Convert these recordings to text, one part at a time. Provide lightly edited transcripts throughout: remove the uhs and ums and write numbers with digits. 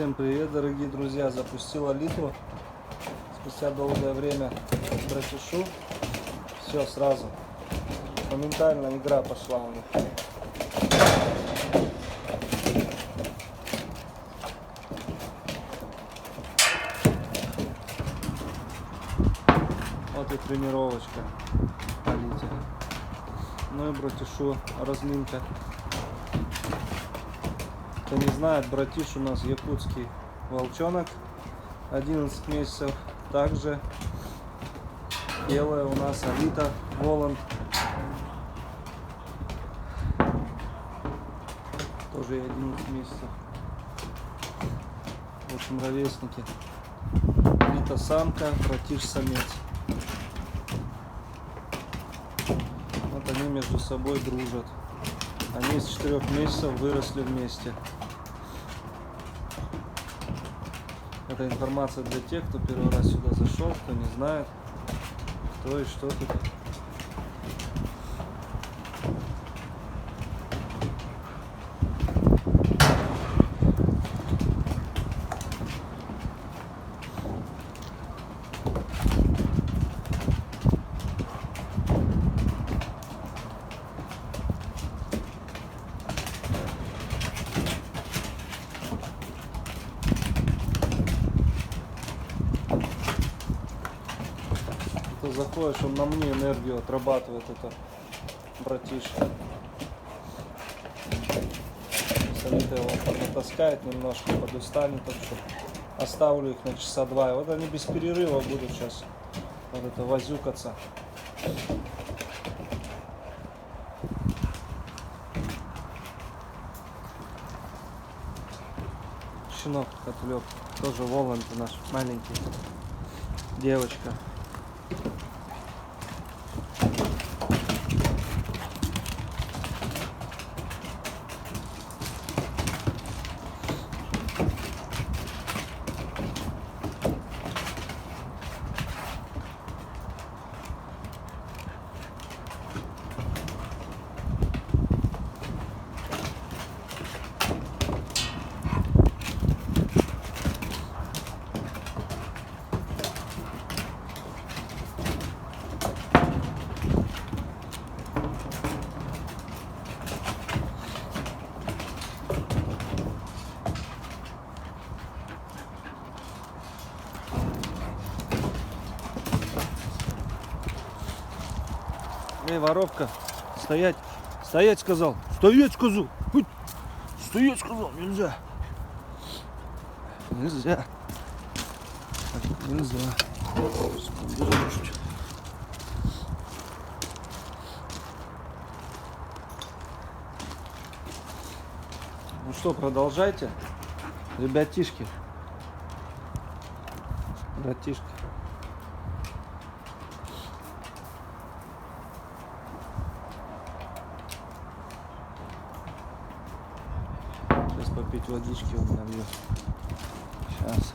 Всем привет, дорогие друзья! Запустил Алиту спустя долгое время братишу. Все сразу. Моментально игра пошла у них. Вот и тренировочка Алите. Ну и братишу разминка. Кто не знает, братиш у нас якутский волчонок, 11 месяцев. Также белая у нас Алита Воланд, тоже ей 11 месяцев. В общем, ровесники. Алита самка, братиш самец. Вот они между собой дружат. Они с 4 месяцев выросли вместе. Это информация для тех, кто первый раз сюда зашел, кто не знает, кто и что тут. Ты заходишь, он на мне энергию отрабатывает, это братиш. Алита его натаскает немножко, подустанет, так что оставлю их на часа 2. И вот они без перерыва будут сейчас вот это возюкаться. Щенок отвлек, тоже Воланд наш маленький, девочка. Эй, воровка, стоять, стоять сказал, стоять сказал, стоять сказал, нельзя, нельзя, нельзя. Ну что, продолжайте, ребятишки, братишки. Сейчас попить водички он нальет. Сейчас.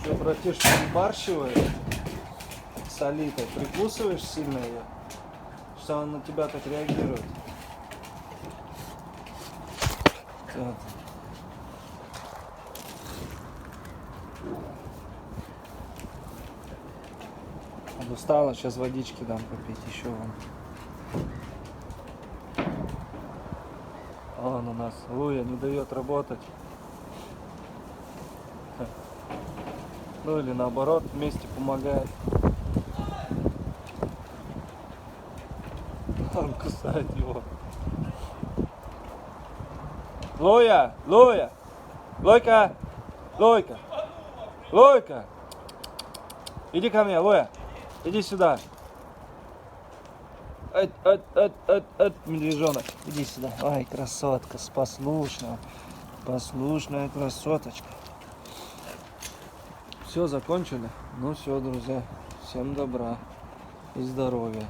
Что, братишка, сбарщивает с Алитой? Прикусываешь сильно ее? Что она на тебя так реагирует? Так. Устала, сейчас водички дам попить еще вам. Он у нас, Луя, не дает работать. Ну или наоборот, вместе помогает. Он кусает его. Луя! Луя! Лойка! Лойка! Лойка! Иди ко мне, Луя! Иди сюда! Медвежонок! Иди сюда! Ай, красотка! Послушная! Послушная красоточка! Все, закончили? Ну все, друзья. Всем добра и здоровья.